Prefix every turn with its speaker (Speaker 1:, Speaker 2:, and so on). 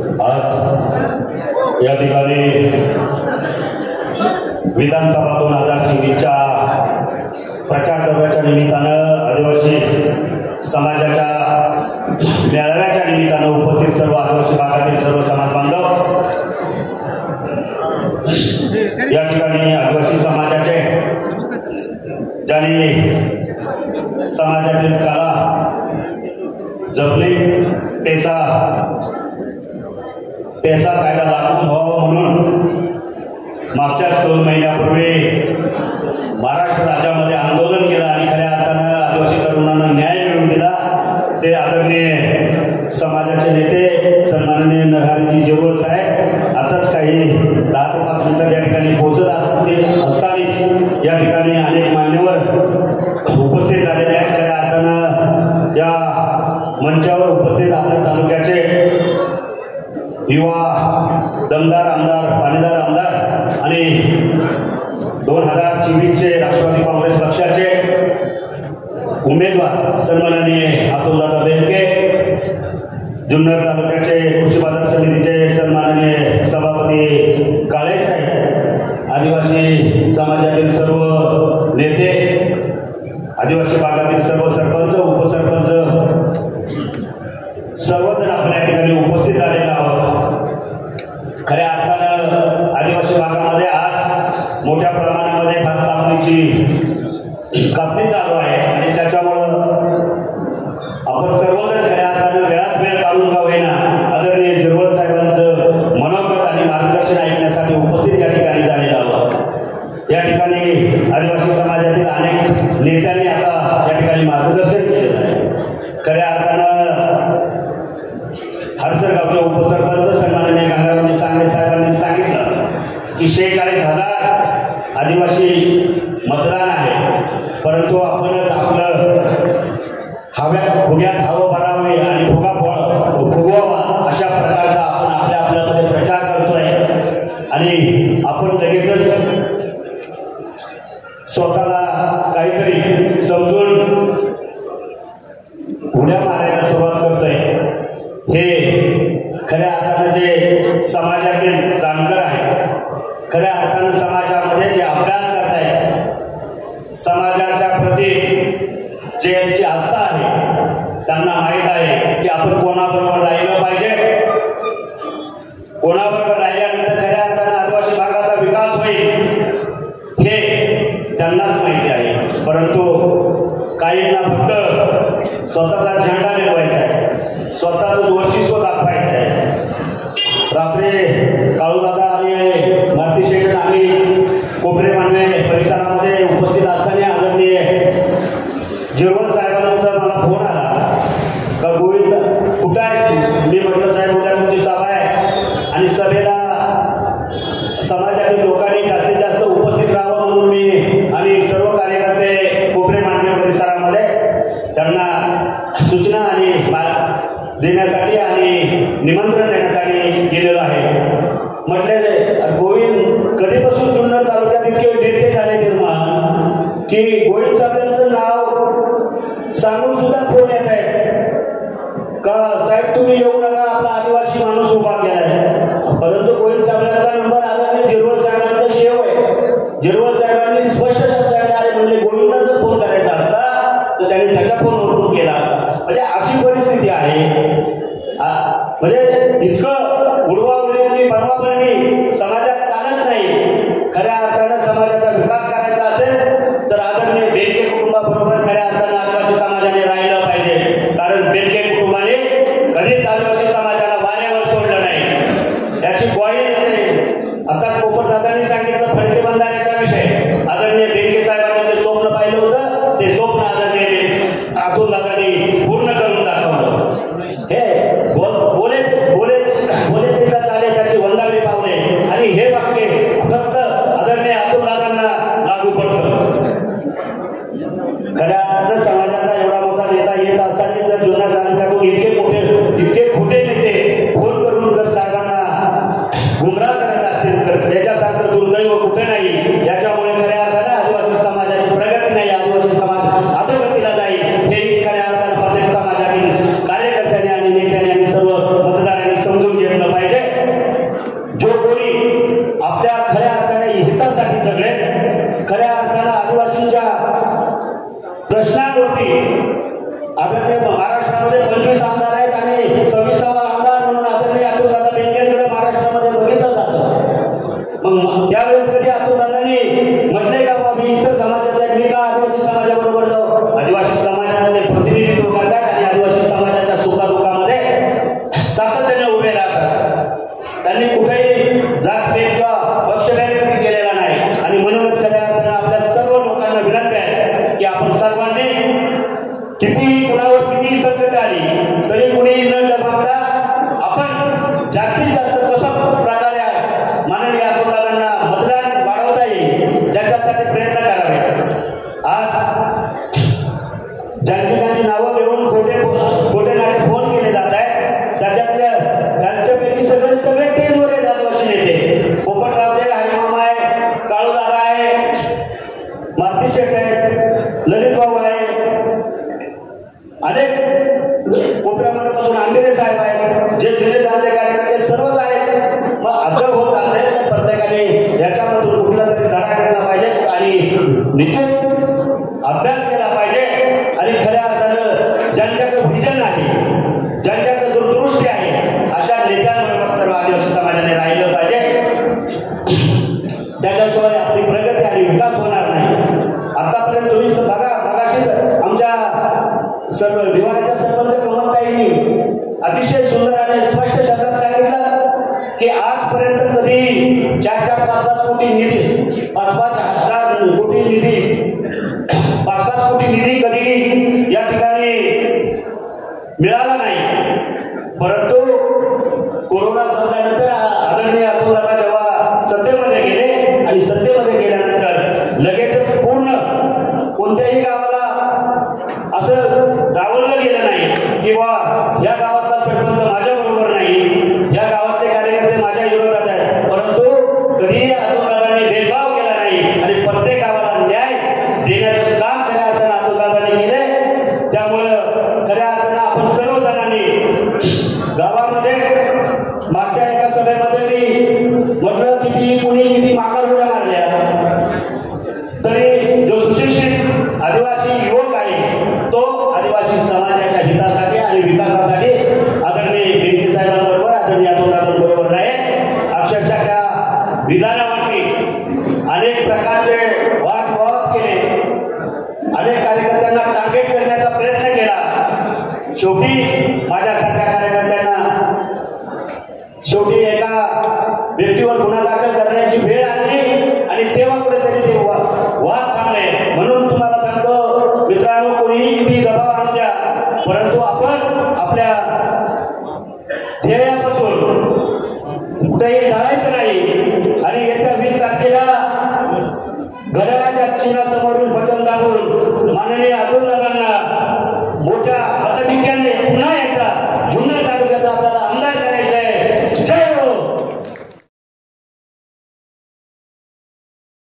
Speaker 1: आज या ठिकाणी विधानसभा 2024च्या प्रचार दौऱ्याच्या निमित्तानं आदिवासी समाजाच्या मेळाव्याच्या निमित्तानं उपस्थित सर्व आदिवासी भागातील सर्व समाज बांधव या ठिकाणी आदिवासी समाजाचे ज्यांनी समाजातील कला जपली पैसा कायदा लागू व्हावा म्हणून मागच्याच 2 महिन्यापूर्वी महाराष्ट्र राज्यामध्ये आंदोलन केलं आणि खऱ्या अर्थानं आदिवासी तरुणांना न्याय मिळवून दिला ते आदरणीय समाजाचे नेते सन्माननीय नरहरी झिरवळ साहेब आताच काही 10 ते 5 मिनिटात या ठिकाणी पोहोचत असतानाच या ठिकाणी अनेक मान्यवर उपस्थित झालेले आहेत. खऱ्या अर्थानं या मंचावर उपस्थित आपल्या तालुक्याचे युवा दमदार आमदार पाणीदार आमदार आणि 2024चे राष्ट्रवादी काँग्रेस पक्षाचे उमेदवार सन्माननीय अतुलदादा बेनके, जुन्नर तालुक्याचे कृषी बाजार समितीचे सन्माननीय सभापती काळे साहेब, आदिवासी समाजातील सर्व नेते, आदिवासी भागातील सर्व सरपंच उपसरपंच सर्वजण आपल्या ठिकाणी उपस्थित झालेले आहोत. खऱ्या अर्थानं आदिवासी भागामध्ये आज मोठ्या प्रमाणामध्ये भात कापणी चालू आहे आणि त्याच्यामुळं आपण सर्वजण खऱ्या अर्थानं वेळात वेळ काढून का होईना आदरणीय झिरवळ साहेबांचं मनोगत आणि मार्गदर्शन ऐकण्यासाठी उपस्थित या ठिकाणी झालेलं आहोत. या ठिकाणी आदिवासी समाजातील अनेक नेत्यांनी आता या ठिकाणी मार्गदर्शन केलेलं आहे. खऱ्या अर्थानं हडसर उपसरपंच सन्माननीय गंगारामजी सांगणे साहेबांनी सांगितलं की 46,000 आदिवासी मतदान आहे, परंतु आपणच आपलं फुग्यात हवं भरावे आणि फुगवावा अशा प्रकारचा आपण आपल्यामध्ये प्रचार करतोय आणि आपण लगेचच स्वतःला काहीतरी समजून उड्या मारायला सुरुवात करतोय. हे खऱ्या अर्थानं जे समाजातील जाणकार आहे, खऱ्या अर्थानं समाजामध्ये जे अभ्यास करतायत, समाजाच्या प्रती जे यांची आस्था आहे त्यांना माहीत आहे की आपण कोणाबरोबर राहिलं पाहिजे, कोणाबरोबर राहिल्यानंतर खऱ्या अर्थानं आदिवासी भागाचा विकास होईल हे त्यांनाच माहिती आहे. परंतु काहींना फक्त स्वतःचा झेंडा मिळवायचा आहे, स्वतःच वर्चस्व दाखवायचं आहे. रात्री काळूदादा आणि मारुती शेठ आणि कोपरे मांडवे परिसरामध्ये उपस्थित असताना आदरणीय झिरवळ साहेबांचा मला फोन आला का गोविंद कुठं आहे. मी म्हटलं साहेब उद्या तुमची सभा आहे आणि सभेला समाजातील लोकांनी जास्तीत जास्त उपस्थित राहावं म्हणून मी आणि सर्व कार्यकर्ते कोपरे मांडवे परिसरामध्ये त्यांना सूचना आणि देण्यासाठी आणि निमंत्रण देण्यासाठी गेलेलो आहे. म्हटले गोविंद कधीपासून जुन्नर तालुक्यात इतके नेते झाले निर्माण की गोविंद साहेबांचं नाव सांगून सुद्धा फोन येत आहे का साहेब तुम्ही येऊ नका, आपला आदिवासी माणूस उभा केलाय. परंतु गोविंद साहेबांचा नंबर आदरणीय झिरवळ साहेबांचा शेव आहे. झिरवळ साहेबांनी स्पष्ट शब्दात आले म्हणले गोविंदला जर फोन करायचा असता तर त्यांनी त्याच्या फोनवरून केला असता. म्हणजे अशी परिस्थिती आहे. म्हणजे इतकं उडवाउडवी बनवाबनवी समाजात चालत नाही. खऱ्या अर्थानं समाजाचा विकास करायचा असेल तर आदरणीय बेनके कुटुंबाबरोबर खऱ्या अर्थानं आदिवासी समाजाने राहिलं पाहिजे. कारण बेनके कुटुंबाने कधीच आदिवासी समाजाला वाऱ्यावर सोडलं नाही याची ग्वाही देते. आता कोपरदादांनी सांगितलं फडके बंधाऱ्याचा विषय. आदरणीय बेनके साहेबांनी जे स्वप्न पाहिलं होतं ते स्वप्न आदरणीय अतुलदादांनी पूर्ण करून दाखवलं. हे बोले देशा चाले त्याची वंदावी पावले आणि हे वाक्य फक्त आदरणीय ठामपणे उभे राहतात. त्यांनी कुठेही जातभेद किंवा पक्षभेद कधी केलेला नाही आणि म्हणूनच खऱ्या अर्थानं आपल्या सर्व लोकांना विनंती आहे की आपण सर्वांनी किती कुणावर किती संकट आली तरी कुणी न डबाबता आपण जास्तीत जास्त कसं प्रकारे माननीय अतुलदादांना मतदान वाढवता येईल त्याच्यासाठी प्रयत्न करावे. आज ज्यांची नावं घेऊन खोटे नाटे फोन केले जात आहेत त्यांच्यापैकी सगळे टेजवर आहेत आदिवासी नेते. पोपटराव दे, हरिमामा आहे, काळूदादा आहे, मारुती शेठ आहे, ललित भाऊ आहे, अनेक कोपऱ्यापासून आंबेरे साहेब आहेत, जे जुने जाणते कार्यकर्ते सर्वच आहेत. मग असं होत असेल तर प्रत्येकाने याच्यामधून कुठला तरी धडा घेतला पाहिजे आणि निश्चित अभ्यास केला पाहिजे आणि खऱ्या अर्थानं ज्यांच्याकडे व्हिजन आहे, ज्यांच्याकडे दूरदृष्टी आहे अशा नेत्यांबरोबर सर्व आदिवासी समाजाने राहिलं पाहिजे. त्याच्याशिवाय आपली प्रगती आणि विकास होणार नाही. आतापर्यंत तुम्ही बघा, मगाशीच आमच्या सर्व दिवाळीच्या सरपंच कमलताईंनी अतिशय सुंदर आणि स्पष्ट शब्दात सांगितलं की आजपर्यंत कधी 4-5 कोटी निधी, 5,000 कोटी निधी, 5 कोटी निधी कधी या ठिकाणी मिळाला नाही. परंतु कोरोना संपल्यानंतर आदरणीय अतुलदादा जेव्हा सत्तेमध्ये गेले आणि सत्तेमध्ये गेल्यानंतर लगेचच पूर्ण कोणत्याही गावाला असं डावललं गेलं नाही किंवा या गावातला सरपंच माझ्या बरोबर नाही, या गावातले कार्यकर्ते माझ्या विरोधात आहेत, परंतु कधीही अतुलदादांनी भेदभाव केला नाही आणि प्रत्येक गावाला न्याय देण्याचं काम खऱ्या अर्थानं अतुलदादांनी केले. त्यामुळं खऱ्या अर्थानं आपण सर्वजणांनी गावामध्ये मागच्या एका सभेमध्ये मी म्हटलं किती माकड उड्या मारल्या तरी जो सुशिक्षित आदिवासी युवक आहे तो आदिवासी समाजाच्या हितासाठी आणि विकासासाठी आदरणीय बेनके साहेबांबरोबर, आदरणीय अतुलदादांबरोबर राहील. अक्षरशः त्या विधानावरती अनेक प्रकारचे वादविवाद केले, अनेक कार्यकर्त्यांना टार्गेट करण्याचा प्रयत्न केला. शेवटी माझ्यासारख्या कार्यकर्त्यांना एका व्यक्तीवर गुन्हा दाखल करण्याची वेळ आली आणि तेव्हा कुठेतरी ते वाद थांबले. म्हणून तुम्हाला सांगतो मित्रांनो, कोणीही किती दबाव आणू द्या, परंतु आपण आपल्या ध्येयापासून कुठेही टळायचं नाही आणि येत्या 20 तारखेला घड्याळाच्या चिन्हासमोरून बटन दाबून माननीय अतुलदादांना मोठ्या मताधिक्याने